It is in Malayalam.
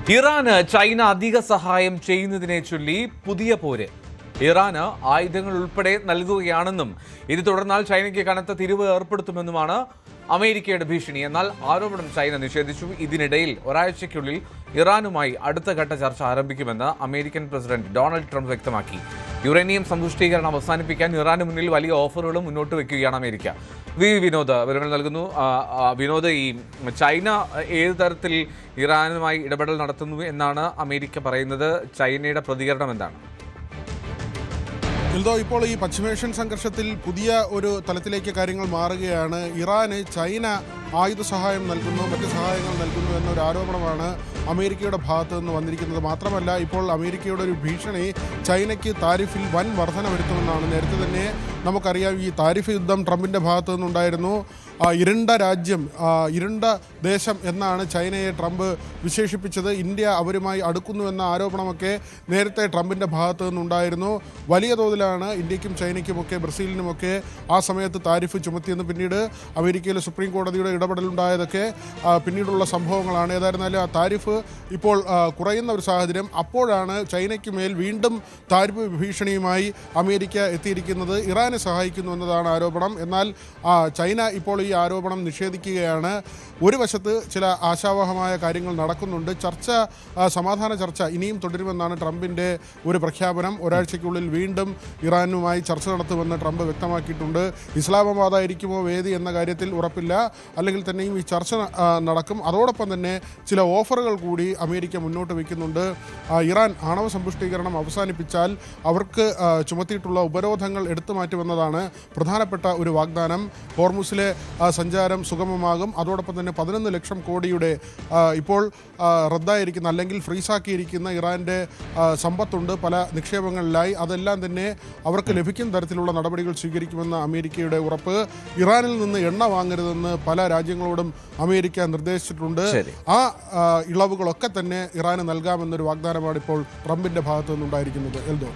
ഇറാന് ചൈന അധിക സഹായം ചെയ്യുന്നതിനെ ചൊല്ലി പുതിയ പോര്. ഇറാന് ആയുധങ്ങൾ ഉൾപ്പെടെ നൽകുകയാണെന്നും ഇത് തുടർന്നാൽ ചൈനയ്ക്ക് കനത്ത തിരിവ് ഏർപ്പെടുത്തുമെന്നുമാണ് അമേരിക്കയുടെ ഭീഷണി. എന്നാൽ ആരോപണം ചൈന നിഷേധിച്ചു. ഇതിനിടയിൽ ഒരാഴ്ചയ്ക്കുള്ളിൽ ഇറാനുമായി അടുത്ത ഘട്ട ചർച്ച ആരംഭിക്കുമെന്ന് അമേരിക്കൻ പ്രസിഡന്റ് ഡൊണാൾഡ് ട്രംപ് വ്യക്തമാക്കി. യുറേനിയം സമ്പുഷ്ടീകരണം അവസാനിപ്പിക്കാൻ ഇറാന് മുന്നിൽ വലിയ ഓഫറുകളും മുന്നോട്ട് വയ്ക്കുകയാണ് അമേരിക്ക. വിനോദ് വിവരങ്ങൾ നൽകുന്നു. വിനോദ്, ഈ ചൈന ഏത് തരത്തിൽ ഇറാനുമായി ഇടപെടൽ നടത്തുന്നു എന്നാണ് അമേരിക്ക പറയുന്നത്? ചൈനയുടെ പ്രതികരണം എന്താണ്? ഇപ്പോൾ ഈ പശ്ചിമേഷ്യൻ സംഘർഷത്തിൽ പുതിയ ഒരു തലത്തിലേക്ക് കാര്യങ്ങൾ മാറുകയാണ്. ഇറാന് ചൈന ആയുധ സഹായം നൽകുന്നു, മറ്റ് സഹായങ്ങൾ നൽകുന്നു എന്നൊരു ആരോപണമാണ് അമേരിക്കയുടെ ഭാഗത്തു നിന്ന് വന്നിരിക്കുന്നത്. മാത്രമല്ല, ഇപ്പോൾ അമേരിക്കയുടെ ഒരു ഭീഷണി ചൈനയ്ക്ക് താരിഫിൽ വൻ വർധന വരുത്തുമെന്നാണ്. നേരത്തെ തന്നെ നമുക്കറിയാം, ഈ താരിഫ് യുദ്ധം ട്രംപിൻ്റെ ഭാഗത്തു നിന്നുണ്ടായിരുന്നു. ഇരുണ്ട രാജ്യം, ഇരുണ്ട ദേശം എന്നാണ് ചൈനയെ ട്രംപ് വിശേഷിപ്പിച്ചത്. ഇന്ത്യ അവരുമായി അടുക്കുന്നുവെന്ന ആരോപണമൊക്കെ നേരത്തെ ട്രംപിൻ്റെ ഭാഗത്തു നിന്നുണ്ടായിരുന്നു. വലിയ തോതിലാണ് ഇന്ത്യക്കും ചൈനയ്ക്കുമൊക്കെ ബ്രസീലിനുമൊക്കെ ആ സമയത്ത് താരിഫ് ചുമത്തിയെന്ന് പിന്നീട് അമേരിക്കയിലെ സുപ്രീം കോടതിയുടെ ഇടപെടലുണ്ടായതൊക്കെ പിന്നീടുള്ള സംഭവങ്ങളാണ്. ഏതായിരുന്നാലും ആ താരിഫ് ഇപ്പോൾ കുറയുന്ന ഒരു സാഹചര്യം. അപ്പോഴാണ് ചൈനയ്ക്ക് മേൽ വീണ്ടും താരിഫ് ഭീഷണിയുമായി അമേരിക്ക എത്തിയിരിക്കുന്നത്. ഇറാനെ സഹായിക്കുന്നു എന്നതാണ് ആരോപണം. എന്നാൽ ചൈന ഇപ്പോൾ ഈ ആരോപണം നിഷേധിക്കുകയാണ്. ഒരു വശത്ത് ചില ആശാവഹമായ കാര്യങ്ങൾ നടക്കുന്നുണ്ട്. സമാധാന ചർച്ച ഇനിയും തുടരുമെന്നാണ് ട്രംപിൻ്റെ ഒരു പ്രഖ്യാപനം. ഒരാഴ്ചയ്ക്കുള്ളിൽ വീണ്ടും ഇറാനുമായി ചർച്ച നടത്തുമെന്ന് ട്രംപ് വ്യക്തമാക്കിയിട്ടുണ്ട്. ഇസ്ലാമാബാദായിരിക്കുമോ വേദി എന്ന കാര്യത്തിൽ ഉറപ്പില്ല. അല്ലെങ്കിൽ തന്നെയും ഈ ചർച്ച നടക്കും. അതോടൊപ്പം തന്നെ ചില ഓഫറുകൾ കൂടി അമേരിക്ക മുന്നോട്ട് വയ്ക്കുന്നുണ്ട്. ഇറാൻ ആണവ സമ്പുഷ്ടീകരണം അവസാനിപ്പിച്ചാൽ അവർക്ക് ചുമത്തിയിട്ടുള്ള ഉപരോധങ്ങൾ എടുത്തു മാറ്റുമെന്നതാണ് പ്രധാനപ്പെട്ട ഒരു വാഗ്ദാനം. ഹോർമുസിലെ സഞ്ചാരം സുഗമമാകും. അതോടൊപ്പം തന്നെ 11 ലക്ഷം കോടിയുടെ ഇപ്പോൾ റദ്ദായിരിക്കുന്ന അല്ലെങ്കിൽ ഫ്രീസാക്കിയിരിക്കുന്ന ഇറാൻ്റെ സമ്പത്തുണ്ട് പല നിക്ഷേപങ്ങളിലായി. അതെല്ലാം തന്നെ അവർക്ക് ലഭിക്കുന്ന തരത്തിലുള്ള നടപടികൾ സ്വീകരിക്കുമെന്ന് അമേരിക്കയുടെ ഉറപ്പ്. ഇറാനിൽ നിന്ന് എണ്ണ വാങ്ങരുതെന്ന് പല രാജ്യങ്ങളോടും അമേരിക്ക നിർദ്ദേശിച്ചിട്ടുണ്ട്. ആ ഇളവുകളൊക്കെ തന്നെ ഇറാന് നൽകാമെന്നൊരു വാഗ്ദാനമാണ് ഇപ്പോൾ ട്രംപിൻ്റെ ഭാഗത്തു നിന്നുണ്ടായിരിക്കുന്നത്. എൽദോ.